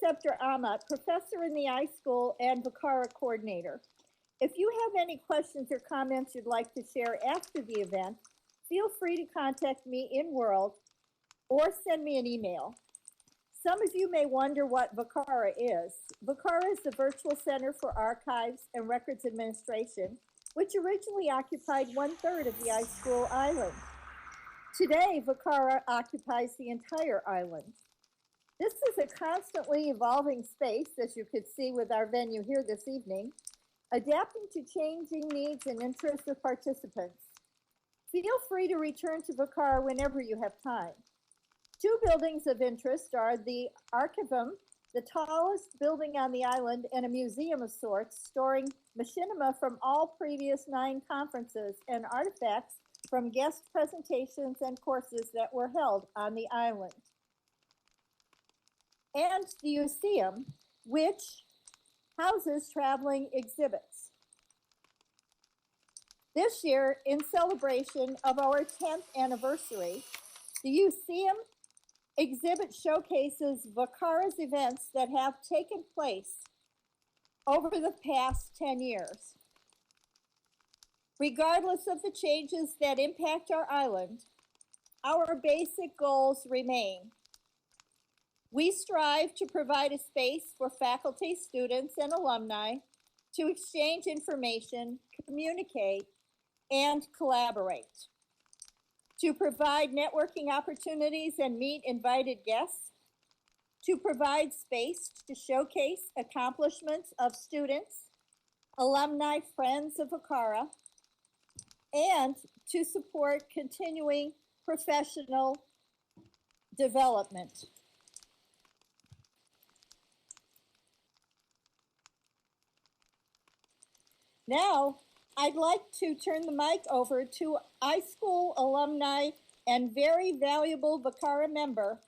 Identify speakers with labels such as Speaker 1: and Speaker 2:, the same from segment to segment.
Speaker 1: Preceptor Amat, professor in the iSchool and VCARA coordinator. If you have any questions or comments you'd like to share after the event, feel free to contact me in World or send me an email. Some of you may wonder what VCARA is. VCARA is the Virtual Center for Archives and Records Administration, which originally occupied 1/3 of the iSchool island. Today, VCARA occupies the entire island. This is a constantly evolving space, as you could see with our venue here this evening, adapting to changing needs and interests of participants. Feel free to return to VCARA whenever you have time. Two buildings of interest are the Archivum, the tallest building on the island, and a museum of sorts, storing Machinima from all previous 9 conferences and artifacts from guest presentations and courses that were held on the island. And the Museum, which houses traveling exhibits. This year, in celebration of our 10th anniversary, the Museum exhibit showcases VCARA's events that have taken place over the past 10 years. Regardless of the changes that impact our island, our basic goals remain. We strive to provide a space for faculty, students, and alumni to exchange information, communicate, and collaborate. To provide networking opportunities and meet invited guests, to provide space to showcase accomplishments of students, alumni, friends of VCARA, and to support continuing professional development. Now, I'd like to turn the mic over to iSchool alumni and very valuable VCARA member,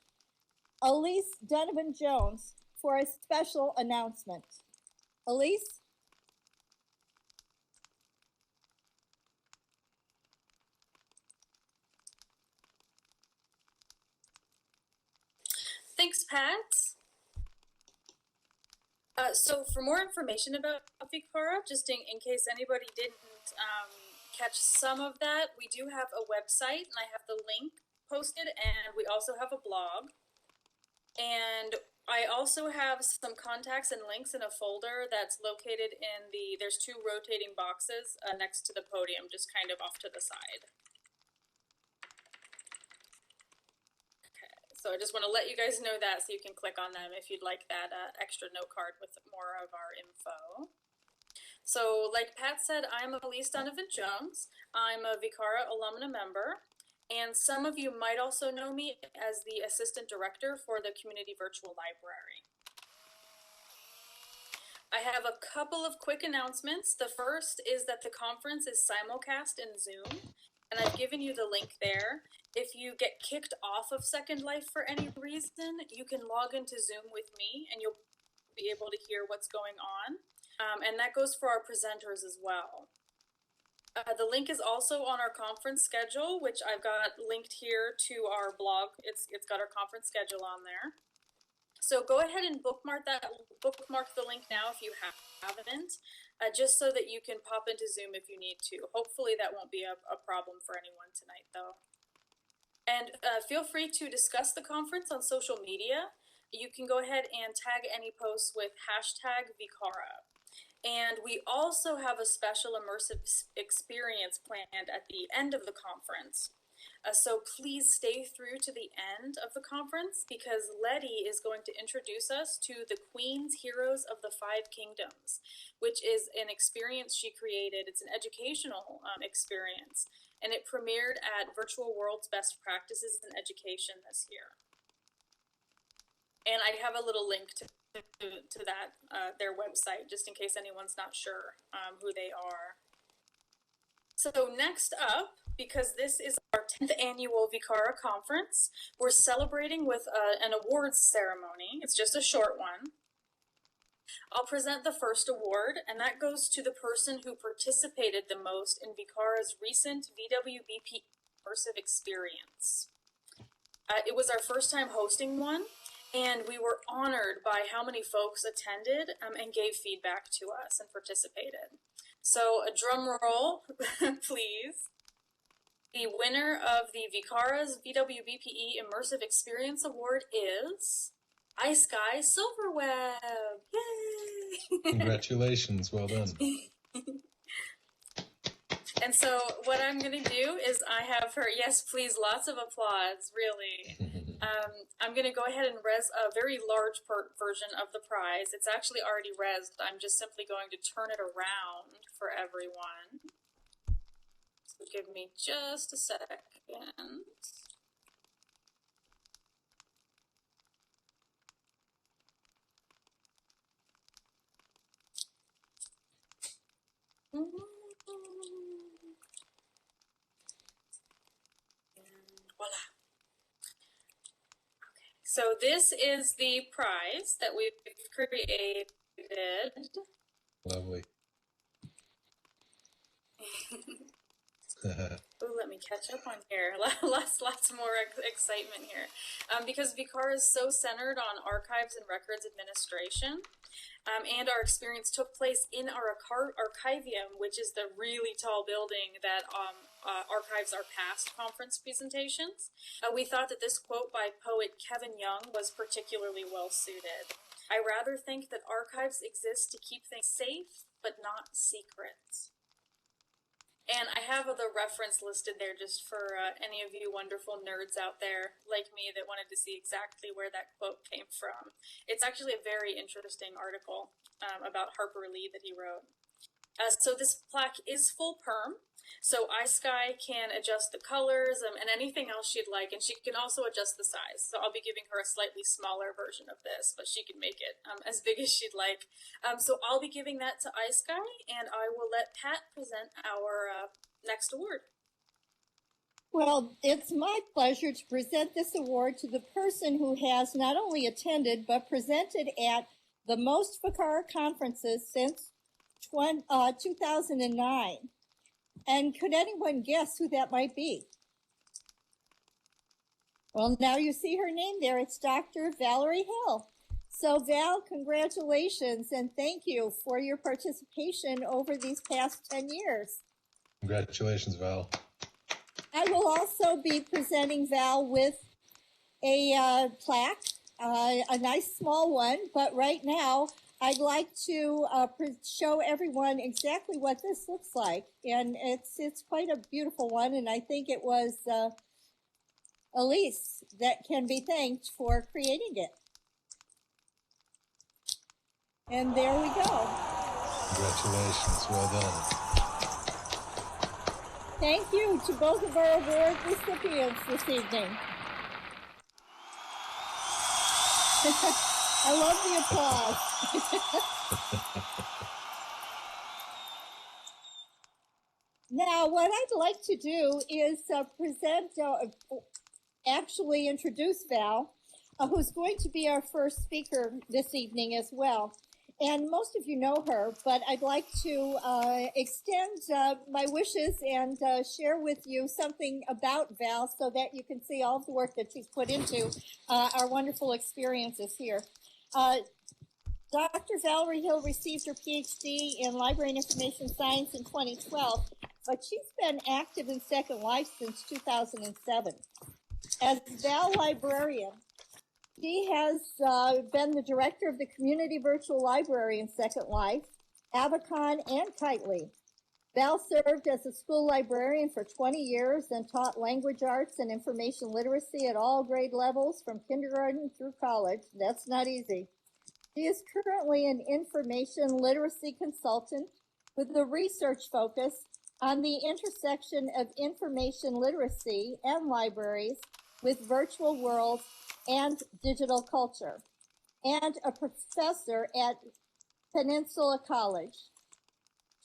Speaker 1: Elise Donovan-Jones, for a special announcement. Elise?
Speaker 2: Thanks, Pat. So for more information about VCARA, just in case anybody didn't catch some of that, we do have a website, and I have the link posted, and we also have a blog. And I also have some contacts and links in a folder that's located in there's 2 rotating boxes next to the podium, just kind of off to the side. So I just want to let you guys know that so you can click on them if you'd like that extra note card with more of our info. So like Pat said, I'm Elise Donovan-Jones. I'm a VCARA alumna member, and some of you might also know me as the Assistant Director for the Community Virtual Library. I have a couple of quick announcements. The first is that the conference is simulcast in Zoom, and I've given you the link there. If you get kicked off of Second Life for any reason, you can log into Zoom with me and you'll be able to hear what's going on. And that goes for our presenters as well. The link is also on our conference schedule, which I've got linked here to our blog. It's got our conference schedule on there. So go ahead and bookmark the link now if you haven't, just so that you can pop into Zoom if you need to. Hopefully that won't be a problem for anyone tonight though. And feel free to discuss the conference on social media. You can go ahead and tag any posts with #VCARA. And we also have a special immersive experience planned at the end of the conference. So please stay through to the end of the conference because Letty is going to introduce us to the Queen's Heroes of the 5 Kingdoms, which is an experience she created. It's an educational experience, and it premiered at Virtual World's Best Practices in Education this year. And I have a little link to that, their website, just in case anyone's not sure who they are. So next up, because this is our 10th annual VCARA conference, we're celebrating with an awards ceremony. It's just a short one. I'll present the first award, and that goes to the person who participated the most in VCARA's recent VWBP immersive experience. It was our first time hosting one, And we were honored by how many folks attended and gave feedback to us and participated. So a drum roll, please. The winner of the VCARA's VWBPE Immersive Experience Award is iSky Silverweb. Yay!
Speaker 3: Congratulations, well done.
Speaker 2: And so what I'm going to do is I have her, yes, please, lots of applause, really. I'm going to go ahead and res a very large version of the prize. It's actually already resed. I'm just simply going to turn it around for everyone. So give me just a second. Voila. Okay, so this is the prize that we've created.
Speaker 3: Lovely.
Speaker 2: Ooh, let me catch up on here. Lots more excitement here. Because VCARA is so centered on archives and records administration, and our experience took place in our archivium, which is the really tall building that archives our past conference presentations. We thought that this quote by poet Kevin Young was particularly well suited. I rather think that archives exist to keep things safe, but not secret. And I have the reference listed there just for any of you wonderful nerds out there like me that wanted to see exactly where that quote came from. It's actually a very interesting article about Harper Lee that he wrote. So this plaque is full perm. So iSky can adjust the colors and anything else she'd like, and she can also adjust the size. So I'll be giving her a slightly smaller version of this, but she can make it as big as she'd like. So I'll be giving that to iSky, and I will let Pat present our next award.
Speaker 1: Well, it's my pleasure to present this award to the person who has not only attended, but presented at the most VCARA conferences since 2009. And could anyone guess who that might be? Well, now you see her name there. It's Dr. Valerie Hill. So Val, congratulations and thank you for your participation over these past 10 years.
Speaker 3: Congratulations, Val.
Speaker 1: I will also be presenting Val with a plaque, a nice small one, but right now I'd like to show everyone exactly what this looks like. And it's quite a beautiful one, and I think it was Elise that can be thanked for creating it. And there we go.
Speaker 3: Congratulations, well done.
Speaker 1: Thank you to both of our award recipients this evening. I love the applause. Now, what I'd like to do is actually introduce Val, who's going to be our first speaker this evening as well. And most of you know her, but I'd like to extend my wishes and share with you something about Val so that you can see all of the work that she's put into our wonderful experiences here. Dr. Valerie Hill received her PhD in Library and Information Science in 2012, but she's been active in Second Life since 2007. As Valibrarian, she has been the director of the Community Virtual Library in Second Life, Avacon, and Kitely. Val served as a school librarian for 20 years and taught language arts and information literacy at all grade levels from kindergarten through college. That's not easy. She is currently an information literacy consultant with a research focus on the intersection of information literacy and libraries with virtual worlds and digital culture, and a professor at Peninsula College.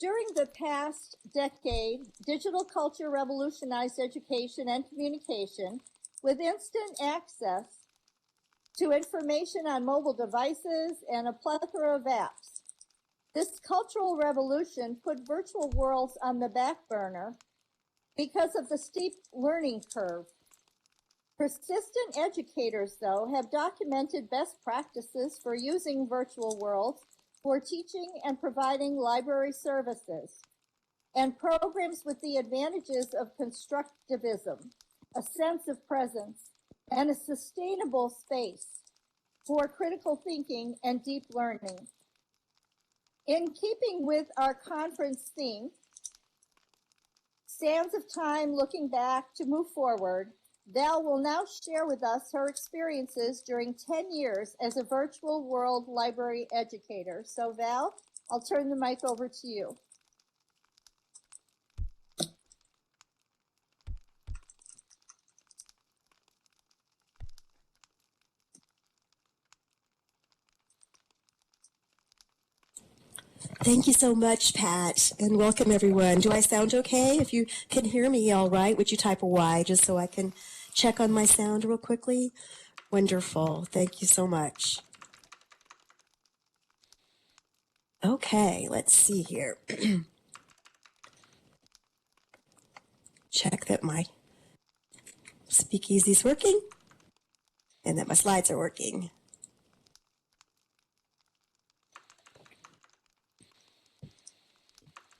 Speaker 1: During the past decade, digital culture revolutionized education and communication with instant access to information on mobile devices and a plethora of apps. This cultural revolution put virtual worlds on the back burner because of the steep learning curve. Persistent educators, though, have documented best practices for using virtual worlds for teaching and providing library services, and programs with the advantages of constructivism, a sense of presence, and a sustainable space for critical thinking and deep learning. In keeping with our conference theme, Sands of Time Looking Back to Move Forward, Val will now share with us her experiences during 10 years as a virtual world library educator. So Val, I'll turn the mic over to you.
Speaker 4: Thank you so much, Pat, and welcome everyone. Do I sound okay? If you can hear me all right, would you type a Y just so I can check on my sound real quickly? Wonderful. Thank you so much. Okay, let's see here. Check that my speakeasy's working and that my slides are working.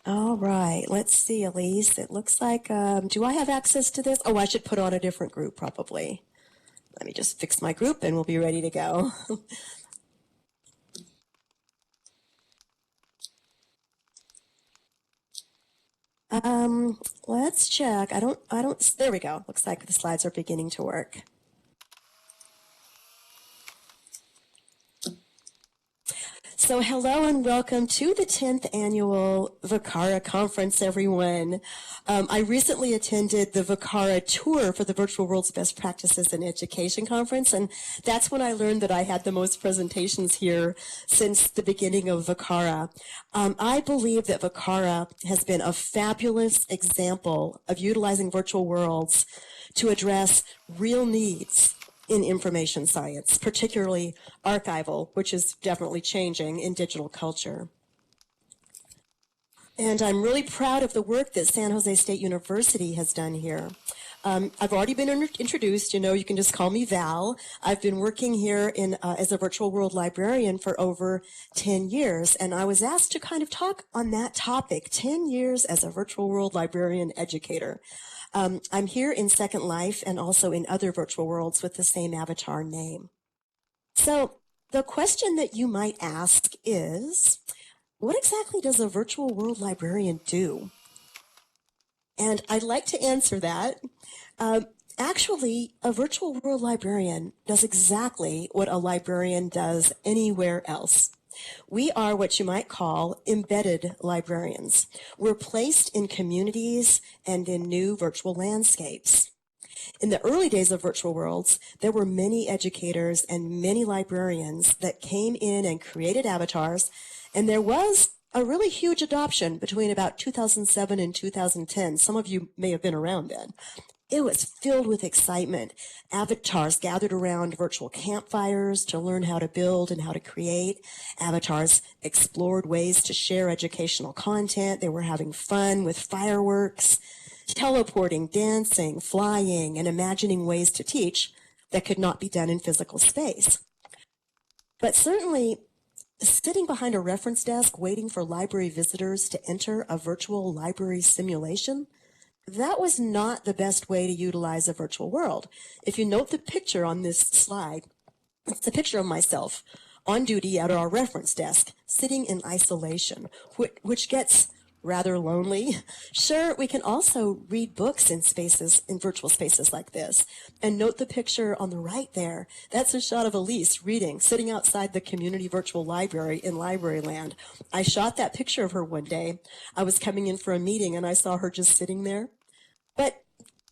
Speaker 4: All right, let's see, Elise. It looks like, do I have access to this? Oh, I should put on a different group probably. Let me just fix my group and we'll be ready to go. Let's check. There we go. Looks like the slides are beginning to work. So hello and welcome to the 10th annual VCARA conference, everyone. I recently attended the VCARA tour for the Virtual World's Best Practices in Education conference, and that's when I learned that I had the most presentations here since the beginning of VCARA. I believe that VCARA has been a fabulous example of utilizing virtual worlds to address real needs in information science, particularly archival, which is definitely changing in digital culture. And I'm really proud of the work that San Jose State University has done here. I've already been introduced. You know, you can just call me Val. I've been working here as a virtual world librarian for over 10 years, and I was asked to kind of talk on that topic, 10 years as a virtual world librarian educator. I'm here in Second Life and also in other virtual worlds with the same avatar name. So the question that you might ask is, what exactly does a virtual world librarian do? And I'd like to answer that. Actually, a virtual world librarian does exactly what a librarian does anywhere else. We are what you might call embedded librarians. We're placed in communities and in new virtual landscapes. In the early days of virtual worlds, there were many educators and many librarians that came in and created avatars, and there was a really huge adoption between about 2007 and 2010. Some of you may have been around then. It was filled with excitement. Avatars gathered around virtual campfires to learn how to build and how to create. Avatars explored ways to share educational content. They were having fun with fireworks, teleporting, dancing, flying, and imagining ways to teach that could not be done in physical space. But certainly, sitting behind a reference desk waiting for library visitors to enter a virtual library simulation, that was not the best way to utilize a virtual world. If you note the picture on this slide, it's a picture of myself on duty at our reference desk, sitting in isolation, which gets rather lonely. Sure, we can also read books in virtual spaces like this. And note the picture on the right there. That's a shot of Elise reading, sitting outside the community virtual library in Library Land. I shot that picture of her one day. I was coming in for a meeting and I saw her just sitting there. But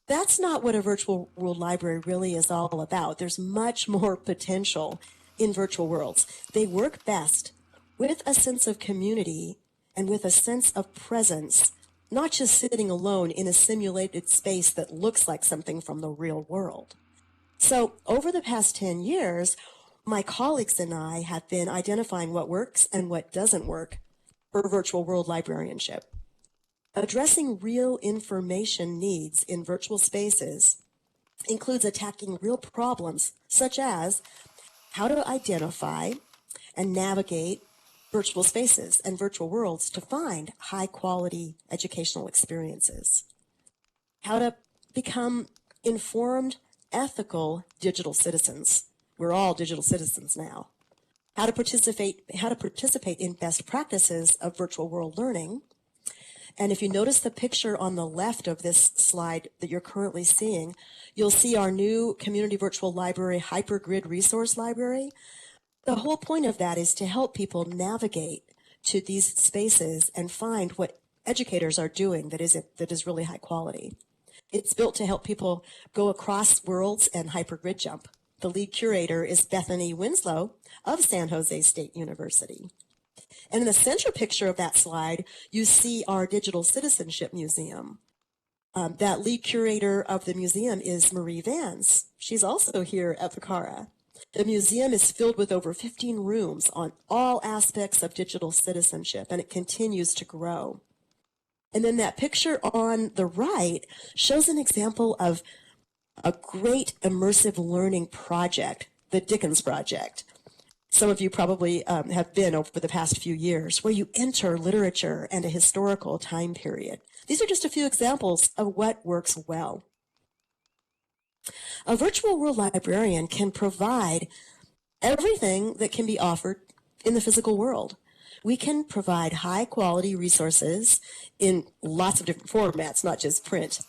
Speaker 4: that's not what a virtual world library really is all about. There's much more potential in virtual worlds. They work best with a sense of community and with a sense of presence, not just sitting alone in a simulated space that looks like something from the real world. So over the past 10 years, my colleagues and I have been identifying what works and what doesn't work for virtual world librarianship. Addressing real information needs in virtual spaces includes attacking real problems, such as how to identify and navigate virtual spaces and virtual worlds to find high-quality educational experiences, how to become informed, ethical digital citizens. We're all digital citizens now. How to participate in best practices of virtual world learning. And if you notice the picture on the left of this slide that you're currently seeing, you'll see our new Community Virtual Library Hypergrid Resource Library. The whole point of that is to help people navigate to these spaces and find what educators are doing that is really high quality. It's built to help people go across worlds and hypergrid jump. The lead curator is Bethany Winslow of San Jose State University. And in the center picture of that slide, you see our Digital Citizenship Museum. That lead curator of the museum is Marie Vance. She's also here at VCARA. The museum is filled with over 15 rooms on all aspects of digital citizenship, and it continues to grow. And then that picture on the right shows an example of a great immersive learning project, the Dickens Project. Some of you probably have been over the past few years, where you enter literature and a historical time period. These are just a few examples of what works well. A virtual world librarian can provide everything that can be offered in the physical world. We can provide high quality resources in lots of different formats, not just print.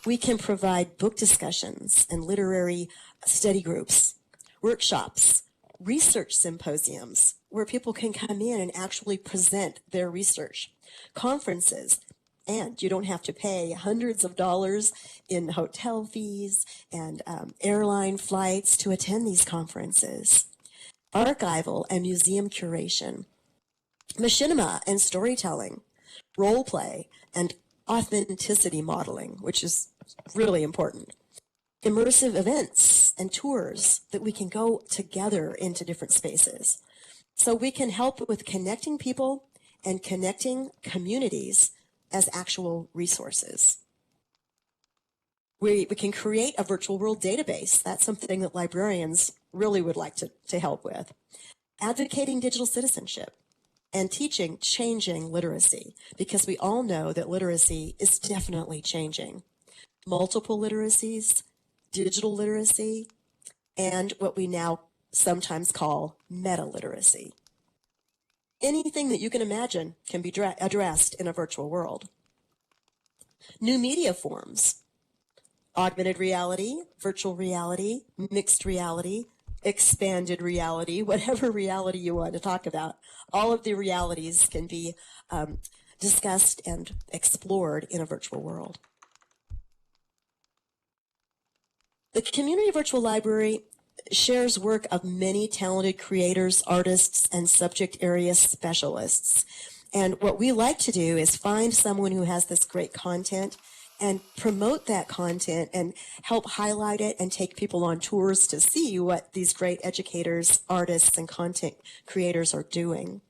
Speaker 4: We can provide book discussions and literary study groups, workshops, research symposiums where people can come in and actually present their research, conferences, and you don't have to pay hundreds of dollars in hotel fees and airline flights to attend these conferences. Archival and museum curation, machinima and storytelling, role play, and authenticity modeling, which is really important. Immersive events and tours that we can go together into different spaces. So we can help with connecting people and connecting communities as actual resources. We can create a virtual world database. That's something that librarians really would like to help with. Advocating digital citizenship and teaching changing literacy, because we all know that literacy is definitely changing. Multiple literacies, digital literacy, and what we now sometimes call meta-literacy. Anything that you can imagine can be addressed in a virtual world. New media forms, augmented reality, virtual reality, mixed reality, expanded reality, whatever reality you want to talk about. All of the realities can be discussed and explored in a virtual world. The Community Virtual Library shares work of many talented creators, artists, and subject area specialists. And what we like to do is find someone who has this great content and promote that content and help highlight it and take people on tours to see what these great educators, artists, and content creators are doing.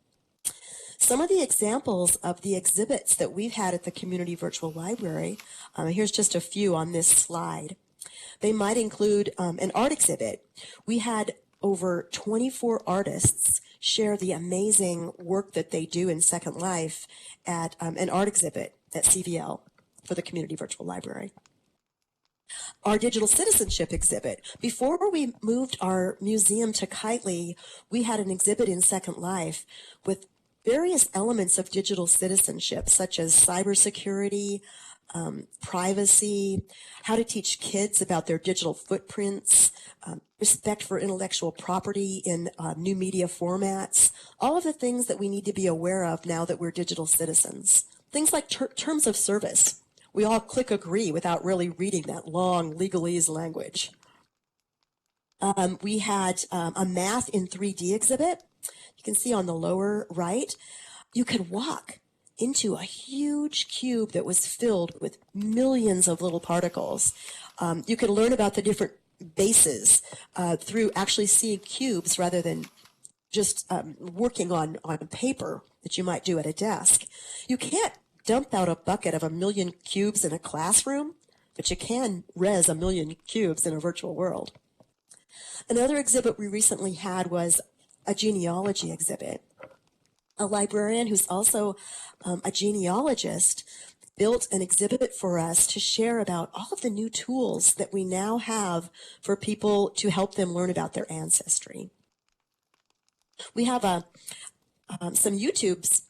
Speaker 4: Some of the examples of the exhibits that we've had at the Community Virtual Library, here's just a few on this slide. They might include an art exhibit. We had over 24 artists share the amazing work that they do in Second Life at an art exhibit at CVL for the Community Virtual Library. Our digital citizenship exhibit. Before we moved our museum to Kitely, we had an exhibit in Second Life with various elements of digital citizenship, such as cybersecurity, privacy, how to teach kids about their digital footprints, respect for intellectual property in new media formats, all of the things that we need to be aware of now that we're digital citizens. Things like terms of service. We all click agree without really reading that long legalese language. We had a math in 3D exhibit. You can see on the lower right, you could walk into a huge cube that was filled with millions of little particles. You could learn about the different bases through actually seeing cubes rather than just working on paper that you might do at a desk. You can't dump out a bucket of 1 million cubes in a classroom. but you can res a million cubes in a virtual world. Another exhibit we recently had was a genealogy exhibit. A librarian who's also a genealogist built an exhibit for us to share about all of the new tools that we now have for people to help them learn about their ancestry. We have some YouTube's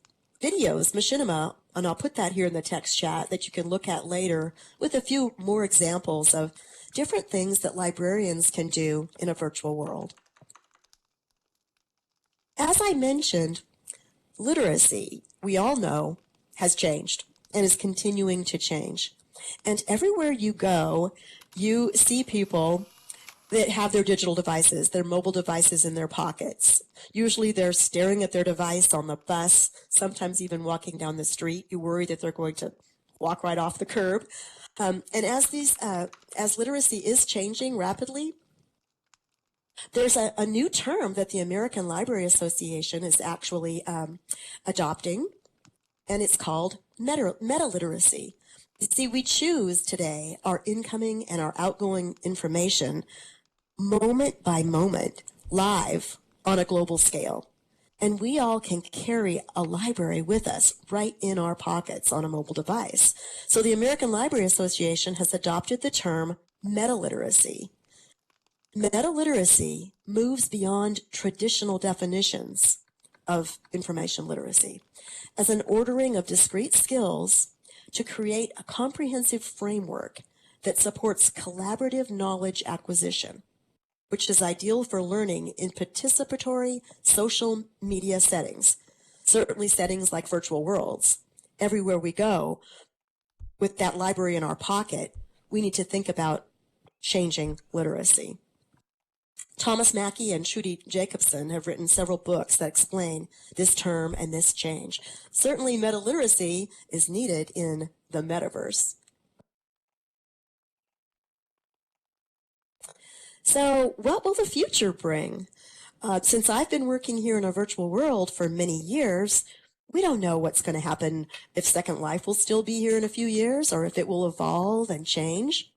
Speaker 4: videos, Machinima, and I'll put that here in the text chat that you can look at later with a few more examples of different things that librarians can do in a virtual world. As I mentioned, literacy, we all know, has changed and is continuing to change. And everywhere you go, you see people that have their digital devices, their mobile devices in their pockets. Usually they're staring at their device on the bus, sometimes even walking down the street. You worry that they're going to walk right off the curb. And as literacy is changing rapidly, there's a new term that the American Library Association is actually adopting, and it's called metaliteracy. See, we choose today our incoming and our outgoing information moment by moment, live on a global scale. And we all can carry a library with us right in our pockets on a mobile device. So the American Library Association has adopted the term metaliteracy. Metaliteracy moves beyond traditional definitions of information literacy as an ordering of discrete skills to create a comprehensive framework that supports collaborative knowledge acquisition, which is ideal for learning in participatory social media settings, certainly settings like virtual worlds. Everywhere we go, with that library in our pocket, we need to think about changing literacy. Thomas Mackey and Trudy Jacobson have written several books that explain this term and this change. Certainly, metaliteracy is needed in the metaverse. So, what will the future bring? Since I've been working here in a virtual world for many years, we don't know what's going to happen, if Second Life will still be here in a few years or if it will evolve and change.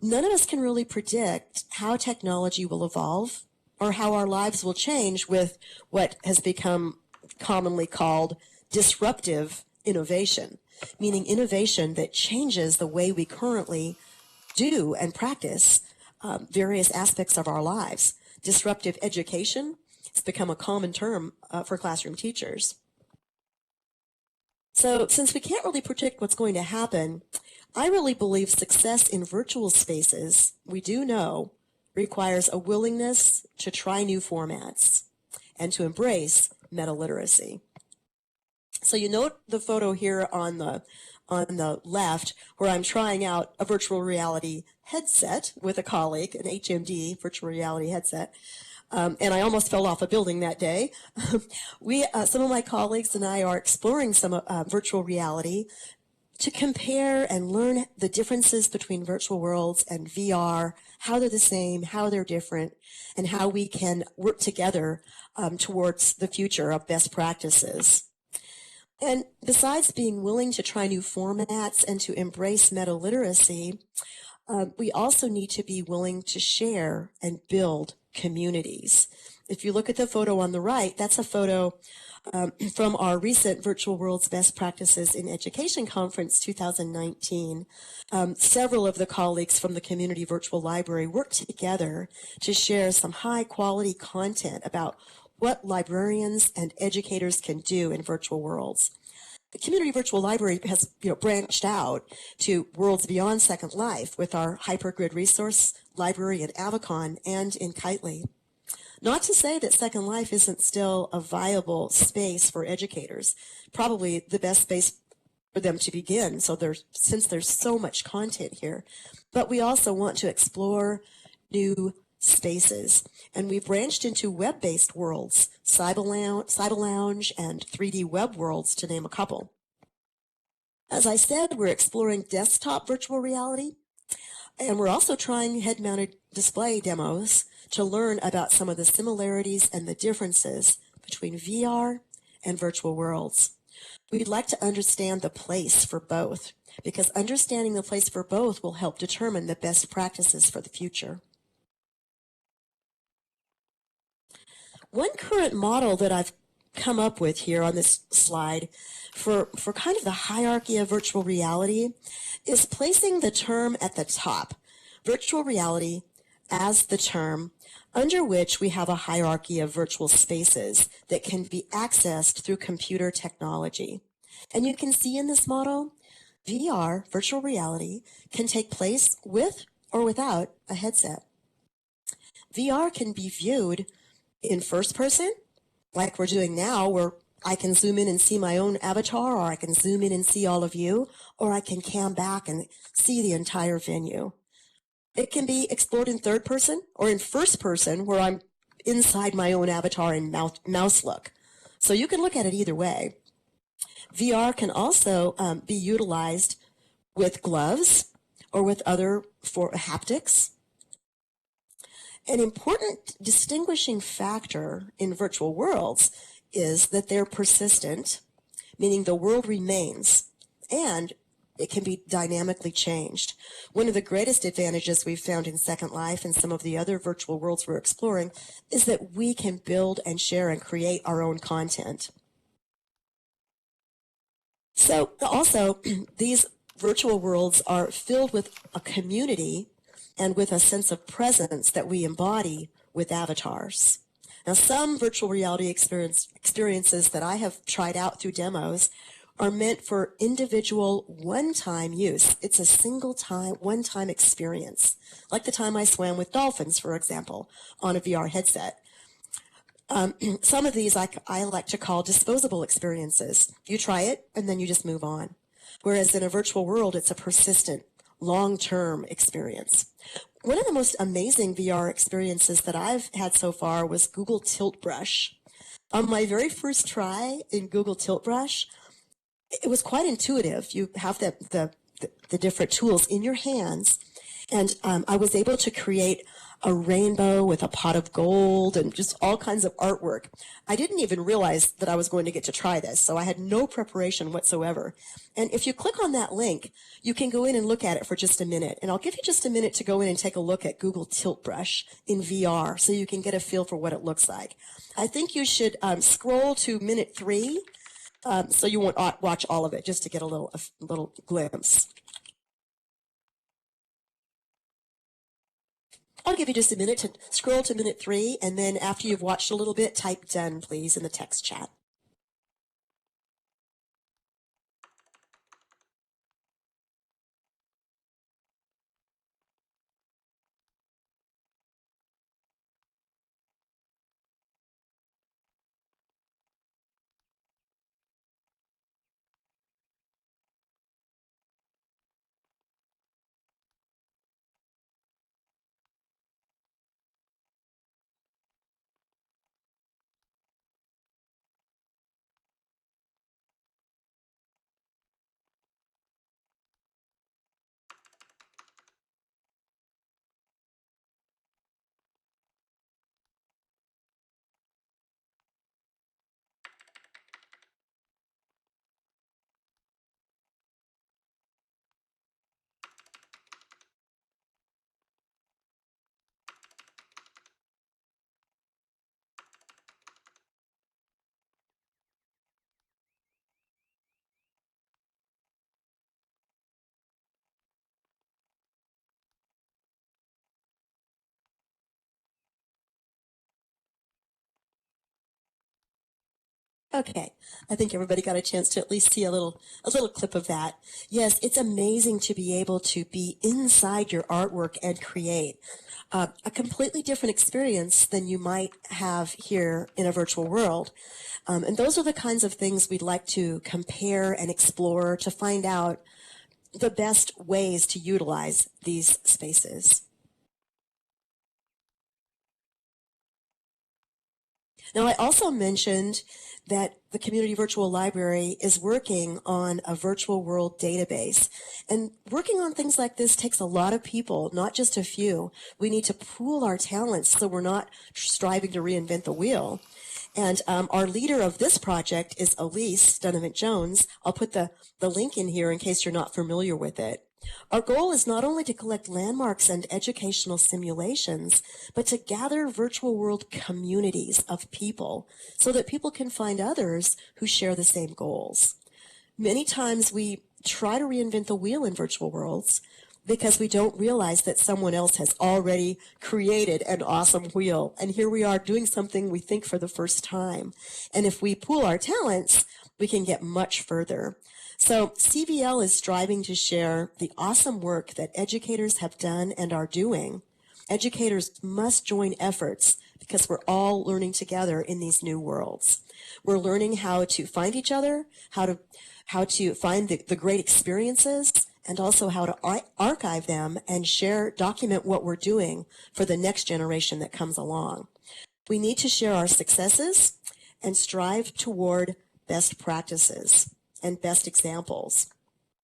Speaker 4: None of us can really predict how technology will evolve or how our lives will change with what has become commonly called disruptive innovation, meaning innovation that changes the way we currently do and practice various aspects of our lives. Disruptive education has become a common term for classroom teachers. So since we can't really predict what's going to happen, I really believe success in virtual spaces, we do know, requires a willingness to try new formats and to embrace metaliteracy. So you note the photo here on the left where I'm trying out a virtual reality headset with a colleague, an HMD virtual reality headset. And I almost fell off a building that day. Some of my colleagues and I are exploring some virtual reality to compare and learn the differences between virtual worlds and VR, how they're the same, how they're different, and how we can work together towards the future of best practices. And besides being willing to try new formats and to embrace metaliteracy, we also need to be willing to share and build communities. If you look at the photo on the right, that's a photo from our recent Virtual Worlds Best Practices in Education Conference 2019. Several of the colleagues from the Community Virtual Library worked together to share some high quality content about what librarians and educators can do in virtual worlds. The Community Virtual Library has branched out to worlds beyond Second Life with our hypergrid resource library in Avicon and in Kitely. Not to say that Second Life isn't still a viable space for educators, probably the best space for them to begin, since there's so much content here. But we also want to explore new spaces, and we've branched into web-based worlds, Cyber Lounge and 3D web worlds, to name a couple. As I said, we're exploring desktop virtual reality, and we're also trying head-mounted display demos to learn about some of the similarities and the differences between VR and virtual worlds. We'd like to understand the place for both, because understanding the place for both will help determine the best practices for the future. One current model that I've come up with here on this slide for kind of the hierarchy of virtual reality is placing the term at the top, virtual reality as the term under which we have a hierarchy of virtual spaces that can be accessed through computer technology. And you can see in this model, VR, virtual reality, can take place with or without a headset. VR can be viewed in first person, like we're doing now, where I can zoom in and see my own avatar, or I can zoom in and see all of you, or I can cam back and see the entire venue. It can be explored in third person or in first person, where I'm inside my own avatar in mouse look. So you can look at it either way. VR can also be utilized with gloves or with other for haptics. An important distinguishing factor in virtual worlds is that they're persistent, meaning the world remains, and it can be dynamically changed. One of the greatest advantages we've found in Second Life and some of the other virtual worlds we're exploring is that we can build and share and create our own content. So also, these virtual worlds are filled with a community and with a sense of presence that we embody with avatars. Now, some virtual reality experiences that I have tried out through demos are meant for individual one-time use. It's a single time, one-time experience, like the time I swam with dolphins, for example, on a VR headset. Some of these I like to call disposable experiences. You try it, and then you just move on. Whereas in a virtual world, it's a persistent, long-term experience. One of the most amazing VR experiences that I've had so far was Google Tilt Brush. On my very first try in Google Tilt Brush, it was quite intuitive. You have the different tools in your hands, and I was able to create a rainbow with a pot of gold and just all kinds of artwork. I didn't even realize that I was going to get to try this, so I had no preparation whatsoever. And if you click on that link, you can go in and look at it for just a minute. And I'll give you just a minute to go in and take a look at Google Tilt Brush in VR so you can get a feel for what it looks like. I think you should scroll to minute 3 so you won't watch all of it, just to get a little glimpse. I'll give you just a minute to scroll to minute 3, and then after you've watched a little bit, type done, please, in the text chat. Okay, I think everybody got a chance to at least see a little clip of that. Yes, it's amazing to be able to be inside your artwork and create a completely different experience than you might have here in a virtual world. And those are the kinds of things we'd like to compare and explore to find out the best ways to utilize these spaces. Now, I also mentioned that the Community Virtual Library is working on a virtual world database. And working on things like this takes a lot of people, not just a few. We need to pool our talents so we're not striving to reinvent the wheel. And our leader of this project is Elise Donovan-Jones. I'll put the link in here in case you're not familiar with it. Our goal is not only to collect landmarks and educational simulations, but to gather virtual world communities of people so that people can find others who share the same goals. Many times we try to reinvent the wheel in virtual worlds because we don't realize that someone else has already created an awesome wheel. And here we are doing something we think for the first time. And if we pool our talents, we can get much further. So CVL is striving to share the awesome work that educators have done and are doing. Educators must join efforts because we're all learning together in these new worlds. We're learning how to find each other, how to find the great experiences, and also how to archive them and document what we're doing for the next generation that comes along. We need to share our successes and strive toward best practices and best examples,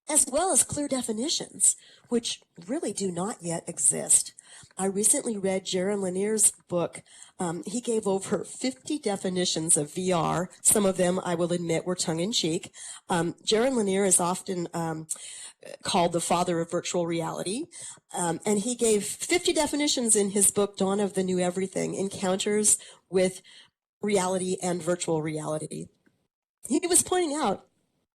Speaker 4: as well as clear definitions, which really do not yet exist. I recently read Jaron Lanier's book. He gave over 50 definitions of VR. Some of them, I will admit, were tongue-in-cheek. Jaron Lanier is often called the father of virtual reality, and he gave 50 definitions in his book, Dawn of the New Everything, Encounters with Reality and Virtual Reality. He was pointing out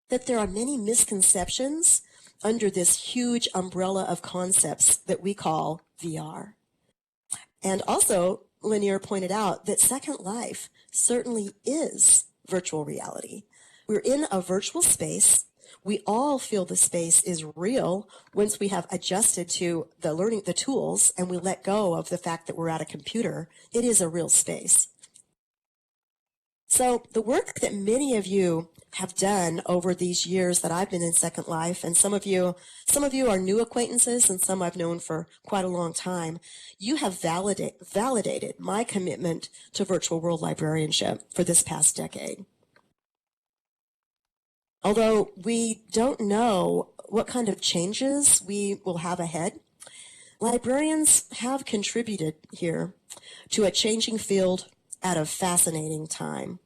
Speaker 4: that there are many misconceptions under this huge umbrella of concepts that we call VR. And also, Lanier pointed out that Second Life certainly is virtual reality. We're in a virtual space. We all feel the space is real once we have adjusted to the tools, and we let go of the fact that we're at a computer. It is a real space. So the work that many of you have done over these years that I've been in Second Life, and some of you are new acquaintances and some I've known for quite a long time, you have validated my commitment to virtual world librarianship for this past decade. Although we don't know what kind of changes we will have ahead, librarians have contributed here to a changing field at a fascinating time.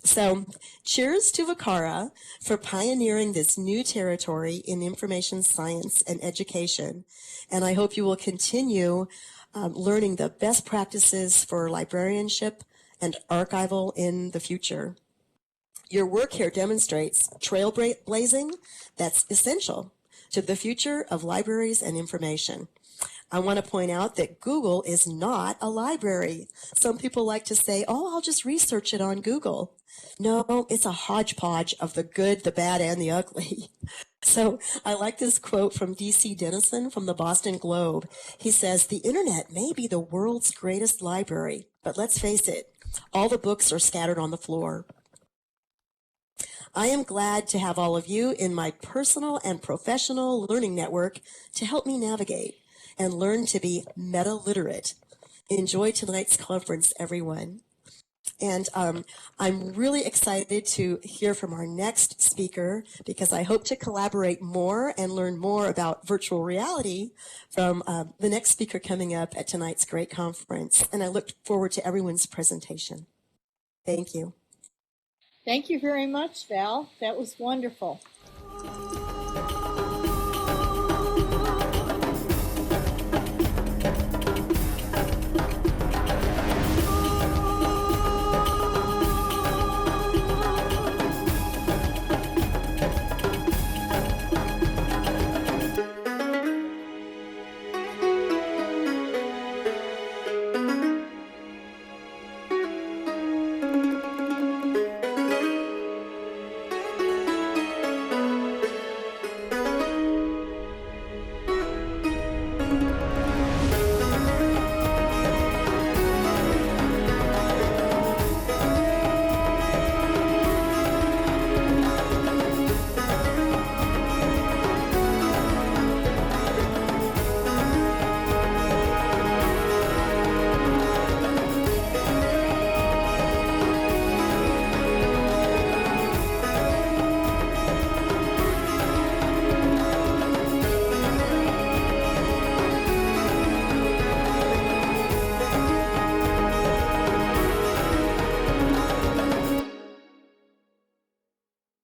Speaker 4: So cheers to VCARA for pioneering this new territory in information science and education. And I hope you will continue learning the best practices for librarianship and archival in the future. Your work here demonstrates trailblazing that's essential to the future of libraries and information. I want to point out that Google is not a library. Some people like to say, oh, I'll just research it on Google. No, it's a hodgepodge of the good, the bad, and the ugly. So I like this quote from D.C. Dennison from the Boston Globe. He says, the internet may be the world's greatest library, but let's face it, all the books are scattered on the floor. I am glad to have all of you in my personal and professional learning network to help me navigate and learn to be meta-literate. Enjoy tonight's conference, everyone. And I'm really excited to hear from our next speaker because I hope to collaborate more and learn more about virtual reality from the next speaker coming up at tonight's great conference. And I look forward to everyone's presentation. Thank you.
Speaker 1: Thank you very much, Val. That was wonderful.